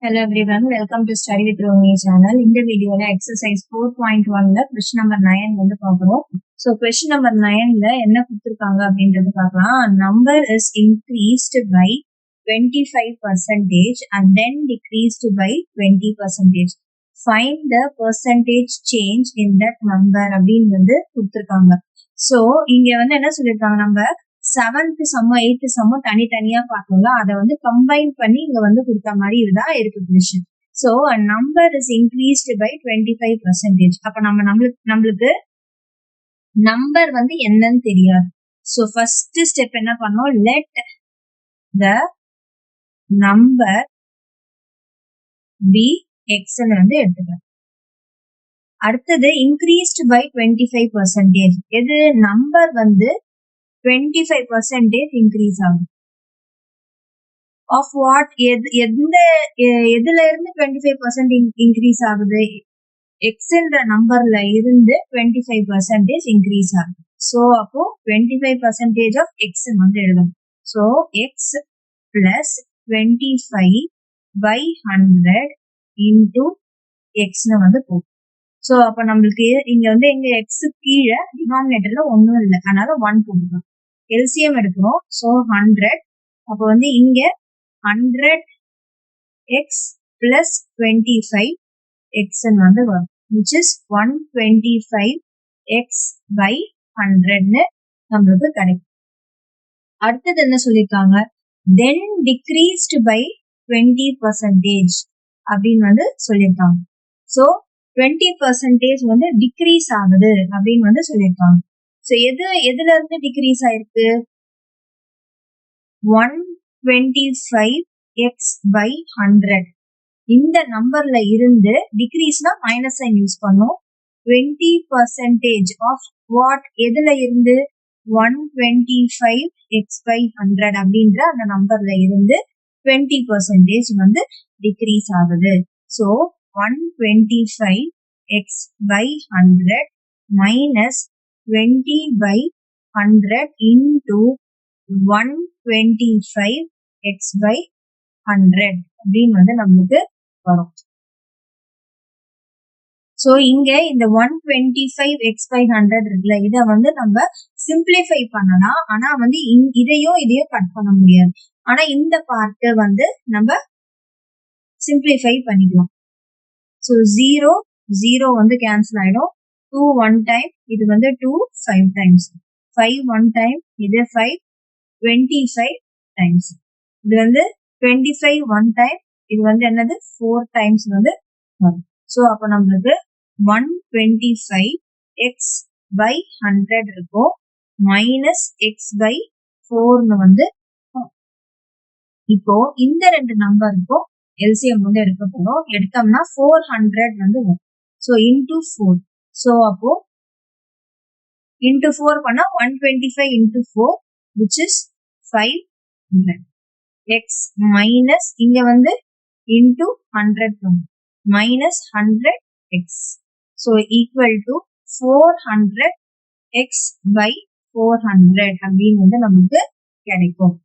Hello everyone, welcome to Study with Romi channel. இந்த வீடியோல exercise 4.1ல question number 9 வந்து பார்க்கிறோம். So question number 9ல என்ன கொடுத்திருக்காங்க அப்படின்றது பார்க்கலாம். Number is increased by 25% and then decreased by 20%. Find the percentage change in that number அப்படின்னு வந்து கொடுத்திருக்காங்க. So இங்க வந்து என்ன சொல்லிருக்காங்க, நம்ம 7th sum 8th sum தனித்தனியா பார்த்தோம்ல, அதை வந்து கம்பைன் பண்ணி இங்க வந்து கொடுத்த மாதிரி இதுதான் இருக்கு question. So number is increased by 25%. அப்ப நம்மளுக்கு நம்பர் வந்து என்னன்னு தெரியாது. சோ ஃபர்ஸ்ட் ஸ்டெப் என்ன பண்ணோம், let the number be x வந்து எடுத்துக்கலாம். அடுத்தது இன்க்ரீஸ்ட் பை 25%. எது நம்பர் வந்து 25% இன்க்ரீஸ் ஆகும். ஆஃப் வாட், எதுல இருந்து 25% இன்க்ரீஸ் ஆகுது, எக்ஸ் என்ற நம்பர்ல இருந்து 25% இன்க்ரீஸ் ஆகுது. சோ அப்போ 25% ஆஃப் எக்ஸ் வந்து எழுதணும். So X plus 25 by 100 into எக்ஸ்னு வந்து போகும். சோ அப்ப நம்மளுக்கு இங்க வந்து எங்க எக்ஸ் கீழே டினாமினேட்டர்ல ஒன்னும் இல்லை, அதனால 1 போட்டுக்கலாம். எல்சிஎம் எடுக்கிறோம். சோ 100, அப்ப வந்து இங்க 100 எக்ஸ் பிளஸ் 25 எக்ஸ் வந்து வரும், which is 125 எக்ஸ் by 100 நம்மளுக்கு கிடைக்கும். அடுத்தது என்ன சொல்லிருக்காங்க, then decreased by 20% அப்படின்னு வந்து சொல்லியிருக்காங்க. சோ 20% வந்து டிக்ரீஸ் ஆகுது அப்படின்னு வந்து சொல்லியிருக்காங்க. சோ எதுல இருந்து டிக்ரீஸ் ஆயிருக்கு, 125 எக்ஸ் by 100 இந்த நம்பர்ல இருந்து டிக்ரீஸ்னா மைனஸ் சைன் யூஸ் பண்ணும். 20% ஆஃப் வாட், எதுல இருந்து 125 எக்ஸ் by 100 அப்படின்ற அந்த நம்பர்ல இருந்து 20% வந்து டிக்ரீஸ் ஆகுது. So 125 X by 100 minus 20 by 100 into 125 X by 100 அப்படின்னு வந்து நம்மளுக்கு வரும். சோ இங்க இந்த 125 எக்ஸ் by 100 இருக்குல்ல, இத வந்து நம்ம சிம்பிளிஃபை பண்ணலாம். ஆனா வந்து இதையும் கட் பண்ண முடியாது. ஆனா இந்த பார்ட் வந்து நம்ம சிம்பிளிஃபை பண்ணிக்கலாம். சோ 0 வந்து கேன்சல் ஆயிடும். 2 1 டைம், இது வந்து 2 5 டைம்ஸ், 5 1 டைம், இது 5 25 டைம்ஸ், இது வந்து 25 1 டைம், இது வந்து என்னது 4 டைம்ஸ் வந்து வரும். சோ அப்ப நம்மளுக்கு 125 எக்ஸ் by 100 இருக்கும், மைனஸ் எக்ஸ் by 4 வந்து. இப்போ இந்த ரெண்டு நம்பருக்கும் எல்சிஎம் வந்து எடுக்க போறோம். எடுத்தோம்னா 400 வந்து வரும். So into 4. சோ அப்போ இன்டூ 4 பண்ணா 125 into 4 which is 500 X minus இங்க வந்து into 100 minus 100 X. So equal to 400 X by 400 அப்படின்னு வந்து நமக்கு கிடைக்கும்.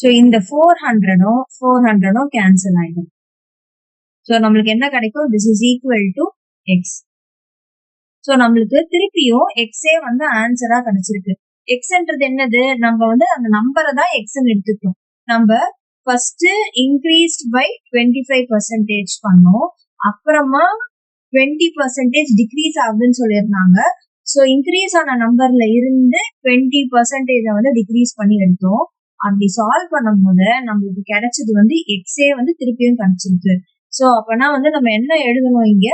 சோ இந்த 400 கேன்சல் ஆயிடும். சோ நம்மளுக்கு என்ன கிடைக்கும், this is equal to x. So நம்மளுக்கு திருப்பியும் எக்ஸே வந்து ஆன்சரா கிடைச்சிருக்கு. எக்ஸ்ன்றது என்னது, நம்ம வந்து அந்த நம்பரை தான் எக்ஸ்ன்னு எடுத்துக்கிறோம். நம்ம ஃபர்ஸ்ட் இன்க்ரீஸ்ட் பை 25% பண்ணோம், அப்புறமா 20% டிக்ரீஸ் ஆகுதுன்னு சொல்லியிருந்தாங்க. சோ இன்க்ரீஸ் ஆன நம்பர்ல இருந்து 20% வந்து டிக்ரீஸ் பண்ணி எடுத்தோம். அப்படி சால்வ் பண்ணும் போது நம்மளுக்கு கிடைச்சது வந்து எக்ஸே வந்து திருப்பியும் கிடைச்சிருக்கு. சோ அப்பனா வந்து நம்ம என்ன எழுதணும், இங்க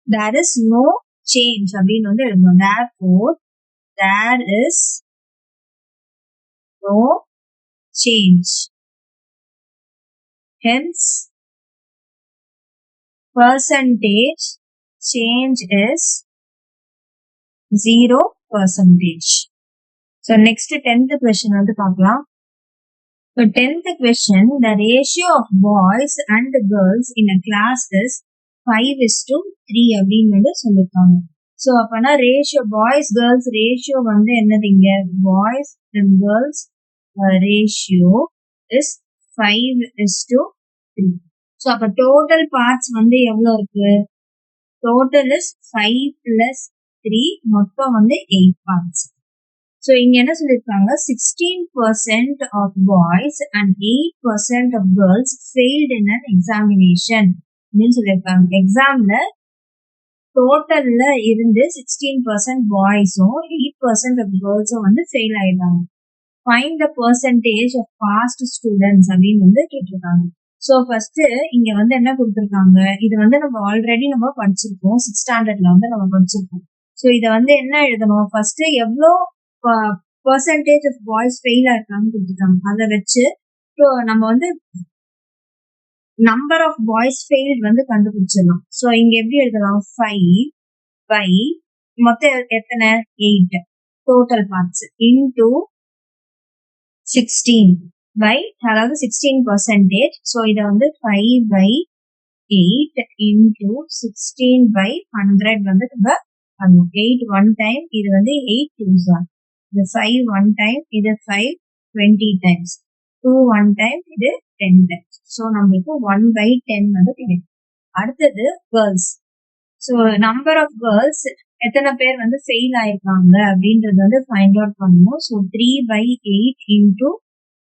there is no change அப்படின்னு வந்து எழுதணும். therefore there is no change, hence percentage change is 0%. so next 10th question வந்து பார்க்கலாம். So 10th question, the ratio of boys and girls in a class is 5:3 அப்படின்னு வந்து சொல்லிருக்காங்க. சோ அப்பனா ratio boys girls ratio வந்து என்னது, இங்க boys and girls ratio is 5:3. So அப்ப டோட்டல் பார்ட்ஸ் வந்து எவ்வளவு இருக்கு? டோட்டல் இஸ் 5 plus 3, மொத்தம் வந்து 8 பார்ட்ஸ். ஸோ இங்க என்ன சொல்லியிருக்காங்க, 16% of boys and 8% of girls failed in an examination அப்படின்னு சொல்லியிருக்காங்க. எக்ஸாம்ல டோட்டல்ல இருந்து 16% பாய்ஸும் 8% of கேர்ள்ஸும் வந்து ஃபெயில் ஆயிடுறாங்க. Find the percentage of passed students அப்படின்னு வந்து கேட்டிருக்காங்க. ஸோ ஃபர்ஸ்ட் இங்க வந்து என்ன கொடுத்துருக்காங்க, இது வந்து நம்ம ஆல்ரெடி நம்ம படிச்சிருக்கோம், 6th ஸ்டாண்டர்ட்ல வந்து நம்ம படிச்சிருக்கோம். ஸோ இதை வந்து என்ன எழுதணும், ஃபர்ஸ்ட் எவ்வளோ பெர்சன்டேஜ் ஆஃப் பாய்ஸ் ஃபெயில் ஆயிருக்காங்கன்னு கொடுத்துருக்காங்க. அதை வச்சு நம்ம வந்து நம்பர் ஆஃப் பாய்ஸ் ஃபெயில்ட் வந்து கண்டுபிடிச்சிடலாம். ஸோ இங்க எப்படி எழுதலாம், 5 by மொத்தம் எத்தனை 8 டோட்டல் பார்ட்ஸ் இன்டூ 16 by, அதாவது 16%. ஸோ இதை வந்து 5 by 8 into 16 by 100 வந்து நம்ம பண்ணணும். 8 one time, இது வந்து 8 2s are, இது 5 one time, இது 5 20 times, 2 one time, இது 10 times. ஸோ நம்மளுக்கு 1 by 10 வந்து கிடைக்கும். அடுத்தது girls. So number of girls எத்தனை பேர் வந்து ஃபெயில் ஆயிருக்காங்க அப்படின்றது வந்து ஃபைண்ட் அவுட் பண்ணணும். So 3 by 8 into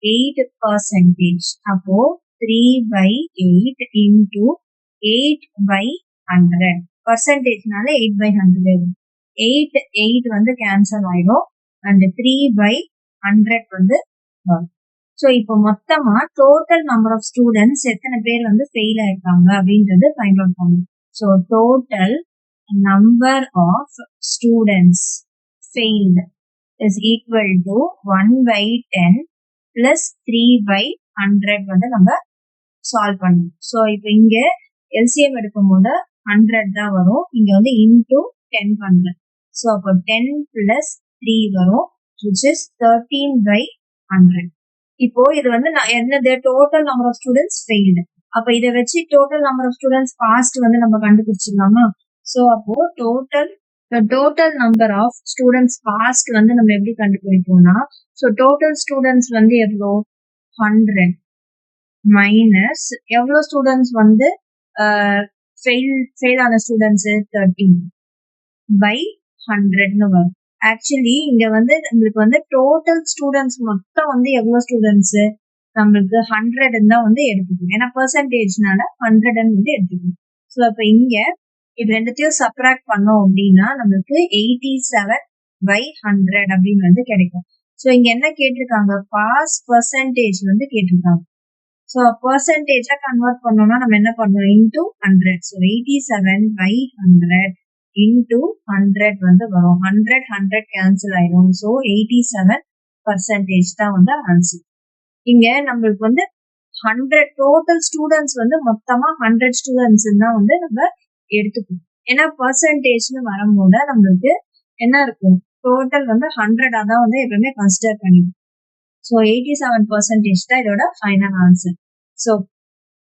8%. அப்போ 3 by 8 into 8 by 100. பர்சன்டேஜ்னால 8 by 100. 8 வந்து கேன்சல் ஆயிடும் அண்ட் 3 by 100 வந்து வரும். ஸோ இப்போ மொத்தமா டோட்டல் நம்பர் ஆஃப் ஸ்டூடெண்ட்ஸ் எத்தனை பேர் வந்து ஃபெயில் ஆயிருக்காங்க அப்படின்றது ஃபைண்ட் அவுட் பண்ணணும். So total number of students failed is equal to 1 by 10 plus 3 by 100 வந்து நம்ம சால்வ் பண்ணணும். ஸோ இப்போ இங்க எல்சிஎம் எடுக்கும் போது 100 தான் வரும், இங்க வந்து இன்டூ 10 பண்றேன். ஸோ அப்போ 10 plus 3 வரும், which is 13 by 100. இப்போ இது வந்து என்னது, total number of students failed. அப்ப இதை வச்சு total number of students passed வந்து நம்ம கண்டுபிடிச்சிடலாமா? ஸோ அப்போ total number of students passed வந்து நம்ம எப்படி கண்டுபிடிப்போம்னா, ஸோ டோட்டல் ஸ்டூடெண்ட்ஸ் வந்து எவ்வளோ 100 மைனஸ் எவ்வளோ ஸ்டூடெண்ட்ஸ் வந்து ஃபெயில் ஆன ஸ்டூடெண்ட்ஸ் 13 by 100ன்னு வரும். ஆக்சுவலி இங்க வந்து நம்மளுக்கு வந்து டோட்டல் ஸ்டூடெண்ட்ஸ் மொத்தம் வந்து எவ்வளவு ஸ்டூடெண்ட்ஸ் நம்மளுக்கு 100 தான் வந்து எடுத்துக்கணும், ஏன்னா பெர்சன்டேஜ்னால 100 வந்து எடுத்துக்கணும். ஸோ அப்ப இங்க இது ரெண்டுத்தையும் சப்ராக்ட் பண்ணோம் அப்படின்னா நம்மளுக்கு 87 by 100 அப்படின்னு வந்து கிடைக்கும். ஸோ இங்க என்ன கேட்டிருக்காங்க, பாஸ் பெர்சன்டேஜ் வந்து கேட்டிருக்காங்க. ஸோ பெர்சன்டேஜா கன்வெர்ட் பண்ணோம்னா நம்ம என்ன பண்ணணும், இன்டூ 100. ஸோ 87 by 100 into 100 வந்து வரும். 100 கேன்சல் ஆயிடும். ஸோ 87% தான் வந்து ஆன்சர். இங்க நம்மளுக்கு வந்து 100 டோட்டல் ஸ்டூடெண்ட்ஸ் வந்து மொத்தமா 100 ஸ்டூடெண்ட்ஸ் தான் வந்து நம்ம எடுத்துக்கணும். ஏன்னா பெர்சன்டேஜ்னு வரும்போது நம்மளுக்கு என்ன இருக்கும், டோட்டல் வந்து 100 தான் வந்து எப்பவுமே கன்சிடர் பண்ணிடும். ஸோ 87% தான் இதோட final answer. So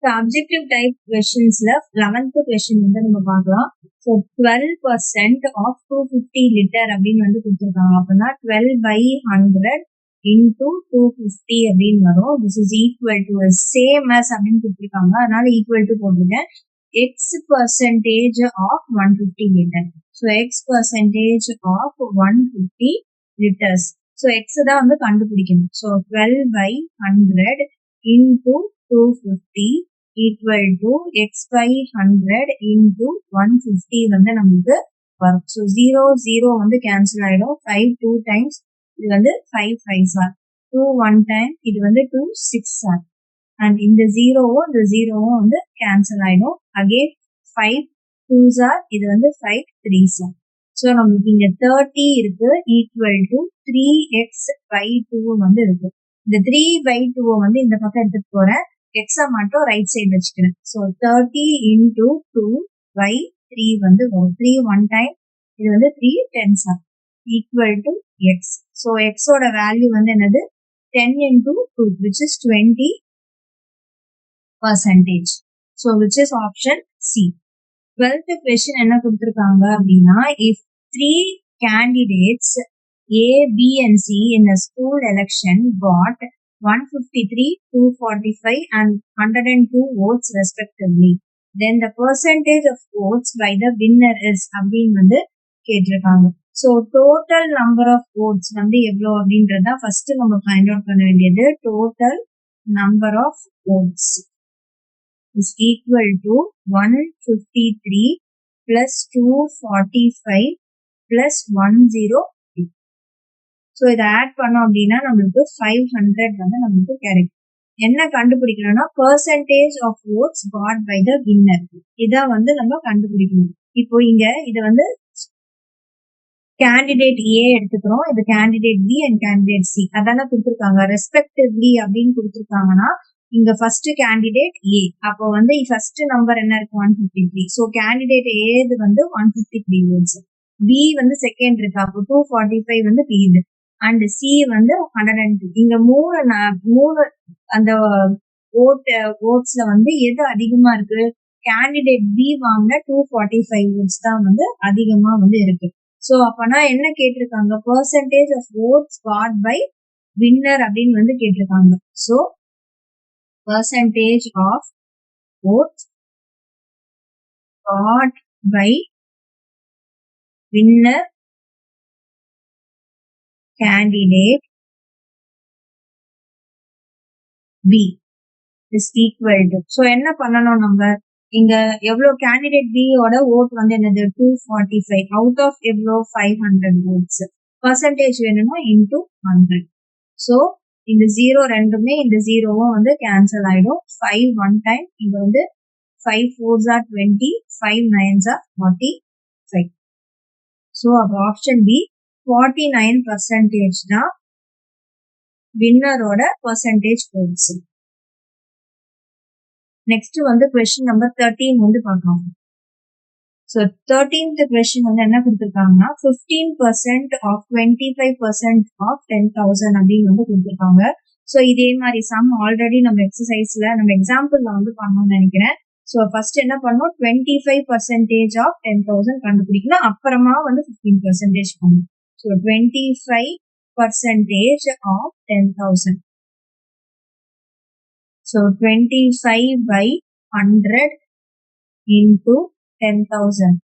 objective type கொஸ்டின்ஸ்ல 11th கொஸ்டின் வந்து நம்ம பார்க்கலாம். ஸோ 12% ஆஃப் 250 லிட்டர் அப்படின்னு வந்து கொடுத்துருக்காங்க. அப்படின்னா 12 by 100 into 250 அப்படின்னு வரும். This is equal to same as அப்படின்னு கொடுத்துருக்காங்க, அதனால ஈக்குவல் டு போட்டுருக்கேன். X percentage of 150 litre. So x percentage of 150 litres. So x தான் வந்து கண்டுபிடிக்கணும். So 12 by 100 into 250 equal to x by 100 into 150 வந்து நமக்கு வரும். ஸோ 0 வந்து கேன்சல் ஆயிடும். 5 2 times, இது வந்து 5 5s are, 2 1 time, இது வந்து 2 6s are, and இந்த 0வும் வந்து கேன்சல் ஆயிடும். அகெயின் 5 2s are, இது வந்து 5 3s are. ஸோ நமக்கு இங்க 30 இருக்கு ஈக்குவல் டு 3x by 2 வந்து இருக்கு. இந்த 3 by 2 வந்து இந்த பக்கம் எடுத்துட்டு போறேன், எக்ஸா மட்டும் ரைட் சைடு வச்சுக்கிறேன். ஸோ 30 into 2 by 3 வந்து வரும். 3 1 time, இது வந்து 3 10s are equal to x. So எக்ஸோட வேல்யூ வந்து என்னது, 10 into 2, which is 20%. So which is option C. 12th question என்ன கொடுத்துருக்காங்க அப்படின்னா, if 3 candidates A, B and C in a school election got 153, 245 and 102 votes respectively. Then the percentage of votes by the winner is அப்படின்னு வந்து கேட்டிருக்காங்க. So total number of votes வந்து எவ்வளோ அப்படின்றத first நம்ம ஃபைண்ட் அவுட் பண்ண வேண்டியது. Total number of votes is equal to 153 plus 245 plus 103. So இதை ஆட் பண்ணோம் அப்படின்னா நம்மளுக்கு 500 வந்து நம்மளுக்கு கிடைக்கும். என்ன கண்டுபிடிக்கணும்னா percentage of votes got by the winner. இதை வந்து நம்ம கண்டுபிடிக்கணும். இப்போ இங்க இது வந்து கேண்டிடேட் ஏ எடுத்துக்கிறோம், இது candidate B and candidate C அதான கொடுத்துருக்காங்க. ரெஸ்பெக்டிவ்லி அப்படின்னு கொடுத்துருக்காங்கன்னா இங்க ஃபர்ஸ்ட் கேண்டிடேட் ஏ, அப்போ வந்து ஃபர்ஸ்ட் நம்பர் என்ன இருக்கு 153. ஸோ கேண்டிடேட் ஏது வந்து 153 votes, பி வந்து செகண்ட் இருக்கு அப்போ 245 வந்து பி இது, அண்ட் சி வந்து 102. இங்க மூணு அந்த ஓட்ஸ்ல வந்து எது அதிகமா இருக்கு, கேண்டிடேட் பி வாங்கின 245 votes தான் வந்து அதிகமா வந்து இருக்கு. ஸோ அப்பனா என்ன கேட்டிருக்காங்க, percentage of votes got by winner அப்படின்னு வந்து கேட்டிருக்காங்க. So percentage of votes got by winner candidate B is equal to. so என்ன பண்ணணும், நம்ம இங்க எவ்வளவு கேண்டிடேட் B ஓட ஓட் வந்து என்னது 245 அவுட் ஆஃப் எவ்வளோ 500 votes. பர்சன்டேஜ் வேணும்னா இன்டூ 100. ஸோ இந்த 0 ரெண்டுமே இந்த 0வும் வந்து கேன்சல் ஆயிடும். 5 ஒன் டைம், இங்க வந்து 5 4s are 20, 5 9s are 45. So அப்போ ஆப்ஷன் பி 49% தான் வின்னரோட பர்சன்டேஜ் votes. நெக்ஸ்ட் வந்து கொஸ்டின் நம்பர் 13 வந்து பார்க்கலாம். ஸோ 13th கொஸ்டின் வந்து என்ன கொடுத்துருக்காங்கன்னா 15% ஆஃப் 25% ஆஃப் 10,000 அப்படின்னு வந்து கொடுத்துருக்காங்க. ஸோ இதே மாதிரி சம் ஆல்ரெடி நம்ம எக்ஸசைஸ்ல நம்ம எக்ஸாம்பிள்ல வந்து பண்ணணும்னு நினைக்கிறேன். ஸோ ஃபர்ஸ்ட் என்ன பண்ணணும், 25% ஆஃப் 10,000 கண்டுபிடிக்கணும், அப்புறமா வந்து 15% பண்ணணும். So 25% of 10,000. So 25 by 100 into 10,000.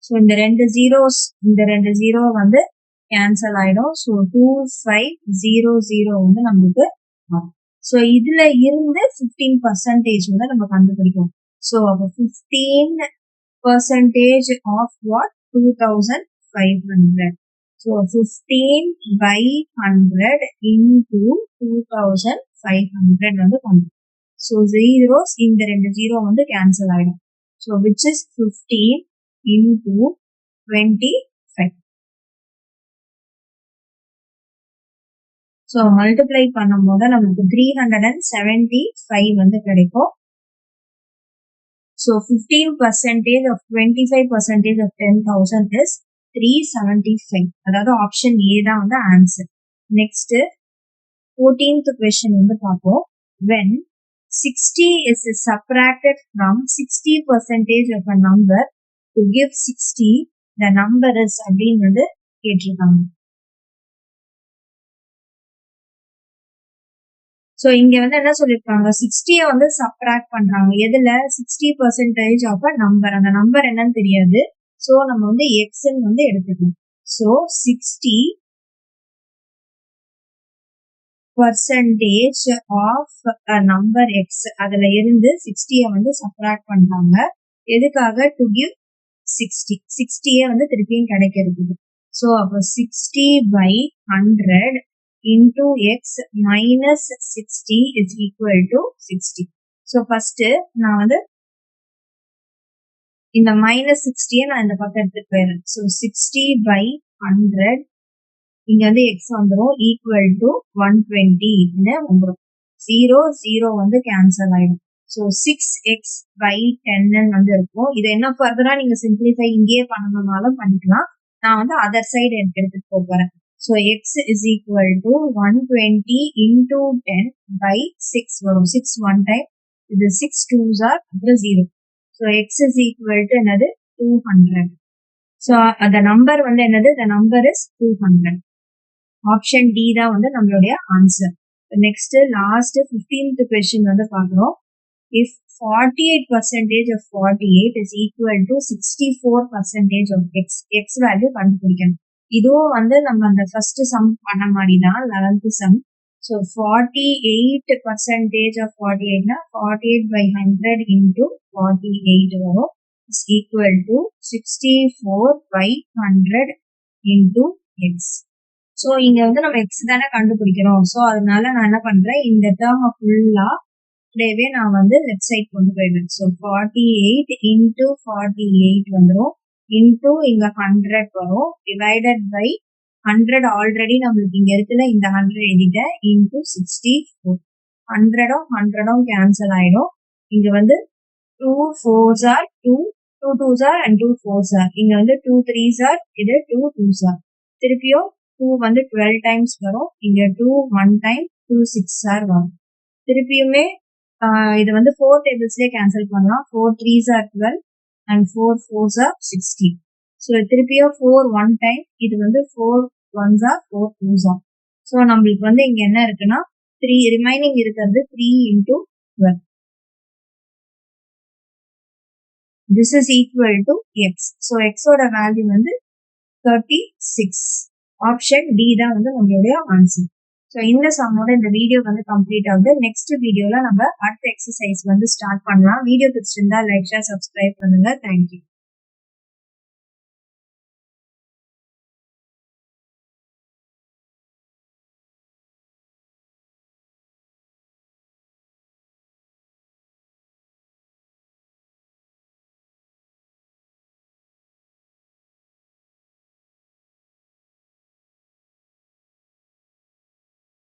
So இந்த ரெண்டு ஜீரோ வந்து கேன்சல் ஆயிடும். ஸோ 2500 வந்து நம்மளுக்கு வரும். ஸோ இதுல இருந்து 15% வந்து நம்ம கண்டுபிடிக்கணும். ஸோ அப்போ 15% of what 2500. So 15 by 100 into 2500 வந்து பண்ணும். ஸோ ஜீரோஸ் இந்த ரெண்டு ஜீரோ வந்து கேன்சல் ஆயிடும். So which is 15 into 25. So multiply பண்ணும் போது நமக்கு 375 வந்து கிடைக்கும். So 15% of 25% of 10,000 is 375. அதாவது ஆப்ஷன் ஏ தான் வந்து ஆன்சர். நெக்ஸ்ட் 14th question வந்து பார்ப்போம். when 60 is subtracted from 60% of a number to give 60, the number is அப்படின்னு வந்து கேட்டிருக்காங்க. ஸோ இங்க வந்து என்ன சொல்லிருக்காங்க, 60 வந்து சப்ராக்ட் பண்றாங்க. எதுல 60% ஆஃப் அ நம்பர், அந்த நம்பர் என்னன்னு தெரியாது. ஸோ நம்ம வந்து எக்ஸ்ன்னு வந்து எடுத்துக்கணும். ஸோ 60% ஆஃப் நம்பர் எக்ஸ், அதுல இருந்து 60 வந்து சப்ராக்ட் பண்றாங்க. எதுக்காக, டு கிவ் 60, 60 வந்து திருப்பியும் கிடைக்கிறது. ஸோ அப்போ 60 by 100 into x minus 60 is equal to 60. So first நான் வந்து இந்த மைனஸ் 60 நான் இந்த பக்கம் எடுத்துட்டு போயிடுறேன். ஸோ 60 by 100 இங்க வந்து எக்ஸ் வந்துடும் ஈக்குவல் டு 120 வந்துடும். 0 வந்து கேன்சல் ஆயிடும். ஸோ 6x by 10 வந்து இருக்கும். இதை என்ன ஃபர்தரா நீங்க சிம்பிளிஃபை இங்கேயே பண்ணணும்னாலும் பண்ணிக்கலாம். நான் வந்து அதர் சைடு எடுத்துட்டு போறேன். So X is equal to 120 into 10 by 6 வரும். 6 ஒன் டைம், இது 6 2s are அப்புறம் 0. So X is equal to என்னது 200. ஸோ அந்த நம்பர் வந்து என்னது, the number is 200. Option D தான் வந்து நம்மளுடைய answer. Next last 15th question வந்து பார்க்குறோம். If 48% of 48 is equal to 64% of x, x value கண்டுபிடிக்கணும். இதுவும் வந்து நம்ம அந்த ஃபர்ஸ்ட் சம் பண்ண மாதிரி தான் 11th some. So 48% of 48 48 by 100 into 48 வரும் is equal to 64 by 100 into x. So இங்க வந்து நம்ம x தானே கண்டுபிடிக்கிறோம். ஸோ அதனால நான் என்ன பண்றேன், இந்த டேர்ம் ஃபுல்லா அப்படியே நான் வந்து லெஃப்ட் சைட் கொண்டு போயிடுவேன். ஸோ 48 into 48 வந்துடும், இன்டூ இங்க 100 வரும், டிவைடட் பை 100 ஆல்ரெடி நம்மளுக்கு இங்க இருக்குல்ல, இந்த 100 எழுதிட்டேன், இன்டூ 64. 100ம் 100ம் கேன்சல் ஆயிடும். இங்க வந்து 2 4s are 2, 2 2s are and 2 4s are. இங்க வந்து 2 3s are, இது 2 2s are. திருப்பியும் 2 வந்து 12 டைம்ஸ் வரும், இங்க 2 1 டைம், 2 6 are வரும். திருப்பியுமே இது வந்து 4 டேபிள்ஸ்லேயே கேன்சல் பண்ணலாம். 4 3s are 12 and 4 4s are 16. So திருப்பியும் 4 1 டைம், இது வந்து 4 1s are 4 2s are. So நம்மளுக்கு வந்து இங்க என்ன இருக்குன்னா 3 ரிமைனிங் இருக்கிறது 3 into 12. This is equal to x. So எக்ஸோட வேல்யூ வந்து 36. ஆப்ஷன் டி தான் வந்து நம்மளுடைய ஆன்சர். ஸோ இந்த சம்மோட இந்த வீடியோ வந்து கம்ப்ளீட் ஆகுது. நெக்ஸ்ட் வீடியோல நம்ம அடுத்த எக்ஸசைஸ் வந்து ஸ்டார்ட் பண்ணலாம். வீடியோ பிடிச்சிருந்தா லைக் ஷேர் சப்ஸ்கிரைப் பண்ணுங்க. தேங்க்யூ.